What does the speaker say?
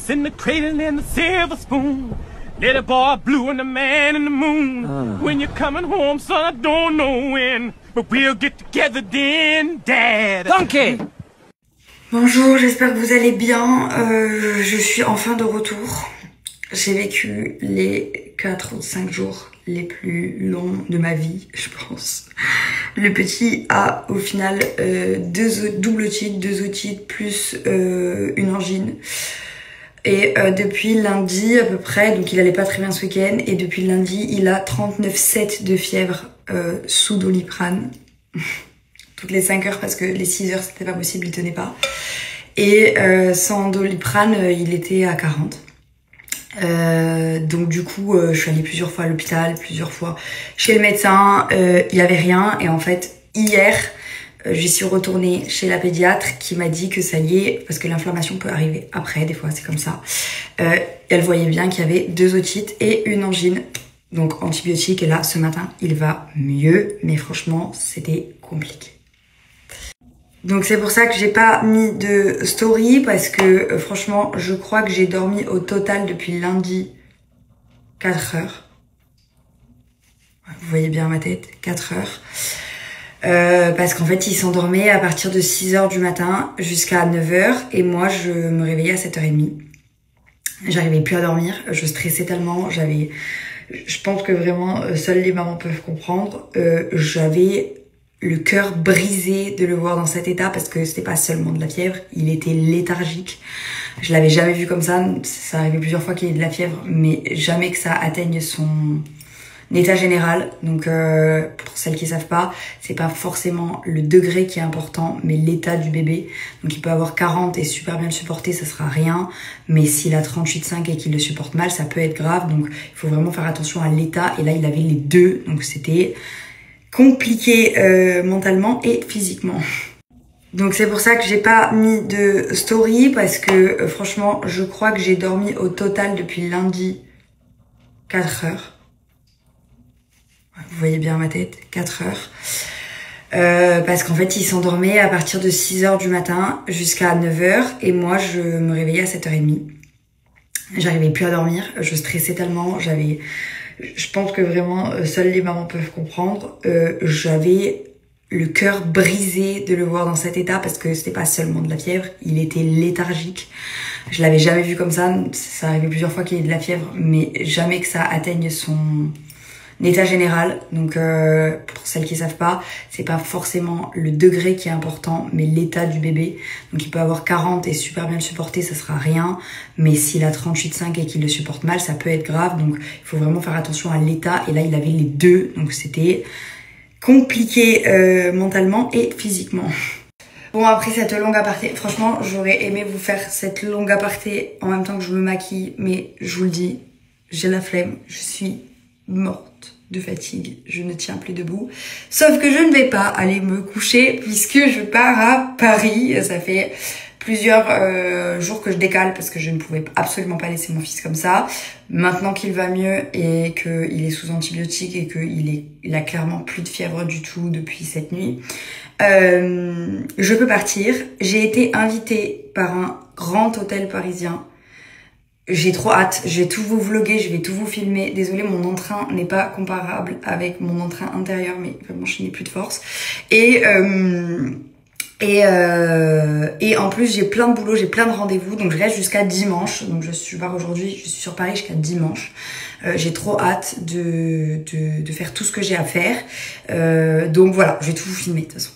princess in the cradle and the silver spoon. Little boy blue and the man in the moon. When you're coming home, son, I don't know when, but we'll get together then, Dad. Donkey. Bonjour, j'espère que vous allez bien. Je suis enfin de retour. J'ai vécu les 4 ou 5 jours les plus longs de ma vie, je pense. Le petit a au final deux double otites, 2 otites plus une angine. Et depuis lundi à peu près, donc il allait pas très bien ce week-end, et depuis lundi il a 39,7 de fièvre sous Doliprane. Toutes les 5 heures parce que les 6 heures c'était pas possible, il tenait pas. Et sans Doliprane il était à 40. Donc du coup je suis allée plusieurs fois à l'hôpital, plusieurs fois chez le médecin, il y avait rien. Et en fait hier j'y suis retournée chez la pédiatre qui m'a dit que ça y est, parce que l'inflammation peut arriver après, des fois c'est comme ça. Elle voyait bien qu'il y avait 2 otites et une angine, donc antibiotiques. Et là ce matin il va mieux, mais franchement c'était compliqué. Donc c'est pour ça que j'ai pas mis de story, parce que franchement je crois que j'ai dormi au total depuis lundi 4 heures. Vous voyez bien ma tête, 4 heures. Parce qu'en fait il s'endormait à partir de 6 heures du matin jusqu'à 9 heures, et moi je me réveillais à 7h30. J'arrivais plus à dormir, je stressais tellement, je pense que vraiment seules les mamans peuvent comprendre, j'avais le cœur brisé de le voir dans cet état, parce que c'était pas seulement de la fièvre, il était léthargique. Je l'avais jamais vu comme ça, ça arrivait plusieurs fois qu'il y ait de la fièvre, mais jamais que ça atteigne son état général. Donc pour celles qui savent pas, c'est pas forcément le degré qui est important, mais l'état du bébé. Donc il peut avoir 40 et super bien le supporter, ça sera rien, mais s'il a 38,5 et qu'il le supporte mal, ça peut être grave. Donc il faut vraiment faire attention à l'état, et là il avait les deux, donc c'était compliqué mentalement et physiquement. Donc c'est pour ça que j'ai pas mis de story, parce que franchement je crois que j'ai dormi au total depuis lundi 4 heures. Vous voyez bien ma tête, 4 heures. Parce qu'en fait il s'endormait à partir de 6 heures du matin jusqu'à 9 heures, et moi je me réveillais à 7h30. J'arrivais plus à dormir, je stressais tellement, je pense que vraiment seules les mamans peuvent comprendre, j'avais le cœur brisé de le voir dans cet état, parce que c'était pas seulement de la fièvre, il était léthargique. Je l'avais jamais vu comme ça, ça arrivait plusieurs fois qu'il y ait de la fièvre, mais jamais que ça atteigne son état général. Donc pour celles qui savent pas, c'est pas forcément le degré qui est important, mais l'état du bébé. Donc il peut avoir 40 et super bien le supporter, ça sera rien, mais s'il a 38,5 et qu'il le supporte mal, ça peut être grave. Donc il faut vraiment faire attention à l'état, et là il avait les deux, donc c'était compliqué mentalement et physiquement. Bon, après cette longue aparté, franchement j'aurais aimé vous faire cette longue aparté en même temps que je me maquille, mais je vous le dis, j'ai la flemme, je suis morte de fatigue, je ne tiens plus debout. Sauf que je ne vais pas aller me coucher, puisque je pars à Paris. Ça fait plusieurs jours que je décale, parce que je ne pouvais absolument pas laisser mon fils comme ça. Maintenant qu'il va mieux et qu'il est sous antibiotiques et qu'il a clairement plus de fièvre du tout depuis cette nuit, je peux partir. J'ai été invitée par un grand hôtel parisien. J'ai trop hâte, je vais tout vous vlogger, je vais tout vous filmer. Désolée, mon entrain n'est pas comparable avec mon entrain intérieur, mais vraiment je n'ai plus de force. Et en plus j'ai plein de boulot, j'ai plein de rendez-vous, donc je reste jusqu'à dimanche. Donc je pars aujourd'hui, je suis sur Paris jusqu'à dimanche. J'ai trop hâte de faire tout ce que j'ai à faire. Donc voilà, je vais tout vous filmer de toute façon.